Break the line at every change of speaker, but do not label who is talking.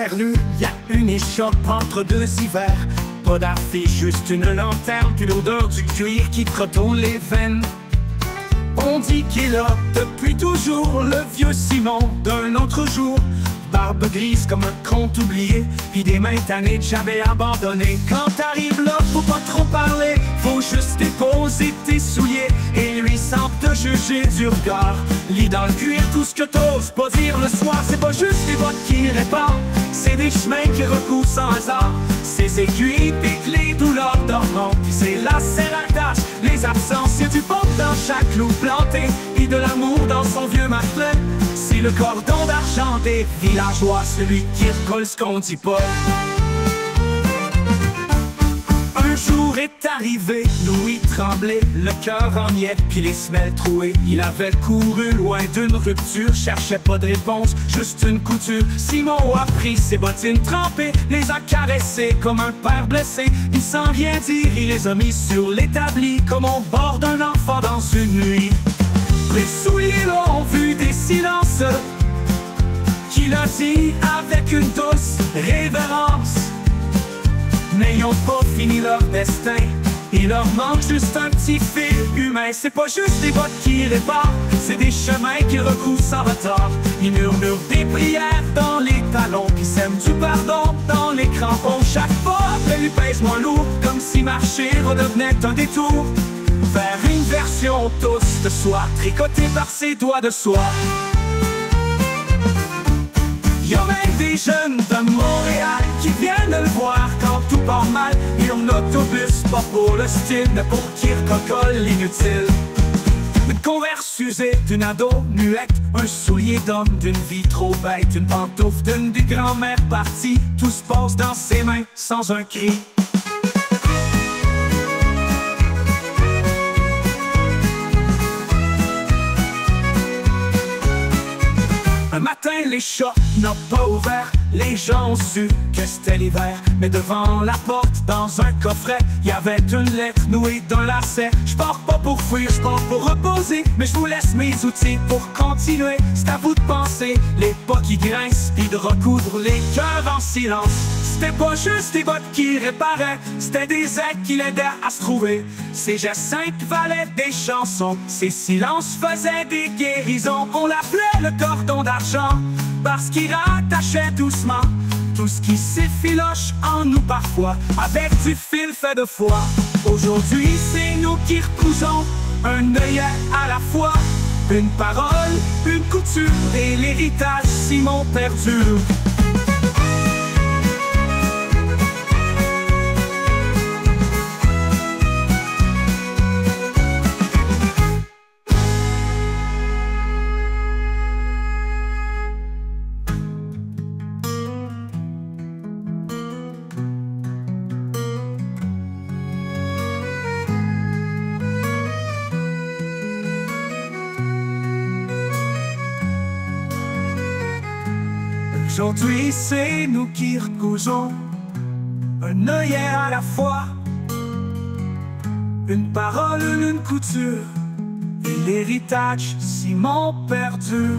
l'air nu, y a une échoppe entre deux hivers. Pas d'affiche, juste une lanterne, puis l'odeur du cuir qui trotte les veines. On dit qu'il est là depuis toujours, le vieux Simon d'un autre jour. Barbe grise comme un conte oublié, puis des mains tannées que j'avais abandonnées. Quand t'arrives là, faut pas trop parler, faut juste déposer tes souliers. Et lui sans te juger du regard, lis dans le cuir tout ce que t'oses pas dire le soir. C'est pas juste des bottes qui réparent, c'est des chemins qui recourent sans hasard. Ces aiguilles piquent les douleurs dormantes, puis c'est la serre-attache, les absences. Y'a du pop dans chaque clou planté, et de l'amour dans son vieux matelas. C'est le cordon d'argent des villageois, celui qui recolle ce qu'on dit pas. Un jour est arrivé, Louis Tremblay, le cœur en miettes puis les semelles trouées. Il avait couru loin d'une rupture, cherchait pas de réponse, juste une couture. Simon a pris ses bottines trempées, les a caressées comme un père blessé. Il sans rien dire, il les a mis sur l'établi, comme on borde un enfant dans une nuit. Les souliers l'ont vu des silences, qu'il a dit avec une douce révérence. N'ayons pas fini leur destin, il leur manque juste un petit fil humain. C'est pas juste des bottes qui réparent, c'est des chemins qui recourent sans retard. Ils murmurent des prières dans les talons, puis sèment du pardon dans les crampons. Chaque pas après lui pèse moins lourd, comme si marcher redevenait un détour vers une version douce de soi, tricotée par ses doigts de soie. Y'a même des jeunes de Montréal qui viennent le voir quand tout part mal. Et en autobus, pas pour le style, mais pour qui recocole l'inutile. Une converse usée d'une ado muette, un soulier d'homme d'une vie trop bête, une pantoufle d'une des grand-mères parties. Tout se passe dans ses mains sans un cri. Un matin, les chats n'ont pas ouvert, les gens ont su que c'était l'hiver. Mais devant la porte, dans un coffret, y avait une lettre nouée d'un lacet. Je pars pas pour fuir, je pars pour reposer, mais je vous laisse mes outils pour continuer. C'est à vous de penser, les pas qui grincent, puis de recoudre les cœurs en silence. C'était pas juste des bottes qui réparaient, c'était des aides qui l'aidaient à se trouver. Ces gestes simples valaient des chansons, ces silences faisaient des guérisons. On l'appelait le cordon d'argent, parce qu'il rattachait doucement tout ce qui s'effiloche en nous parfois, avec du fil fait de foi. Aujourd'hui c'est nous qui recousons, un œillet à la fois, une parole, une couture, et l'héritage Simon perdure. Aujourd'hui c'est nous qui recousons, un œillet à la fois, une parole, une couture, et l'héritage Simon perdure.